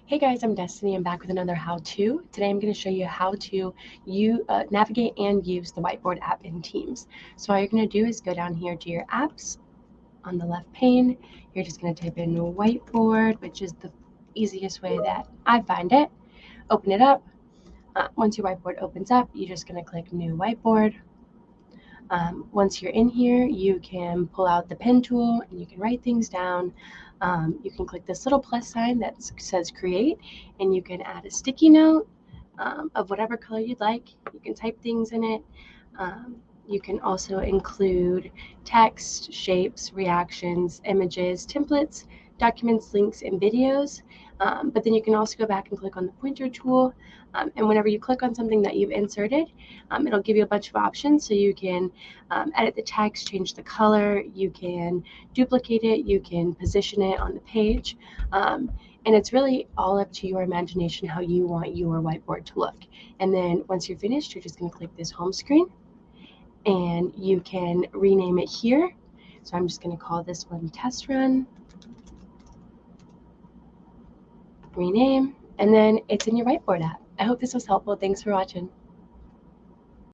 Hey guys, I'm Destiny. I'm back with another how-to. Today I'm going to show you how to navigate and use the Whiteboard app in Teams. So all you're going to do is go down here to your apps on the left pane. You're just going to type in Whiteboard, which is the easiest way that I find it. Open it up. Once your whiteboard opens up, you're just going to click New Whiteboard. Once you're in here, you can pull out the pen tool and you can write things down. You can click this little plus sign that says create, and you can add a sticky note of whatever color you'd like. You can type things in it. You can also include text, shapes, reactions, images, templates, documents, links, and videos. But then you can also go back and click on the pointer tool. And whenever you click on something that you've inserted, it'll give you a bunch of options. So you can edit the text, change the color, you can duplicate it, you can position it on the page. And it's really all up to your imagination how you want your whiteboard to look. And then once you're finished, you're just going to click this home screen and you can rename it here. So I'm just going to call this one test run, rename, and then it's in your whiteboard app. I hope this was helpful. Thanks for watching.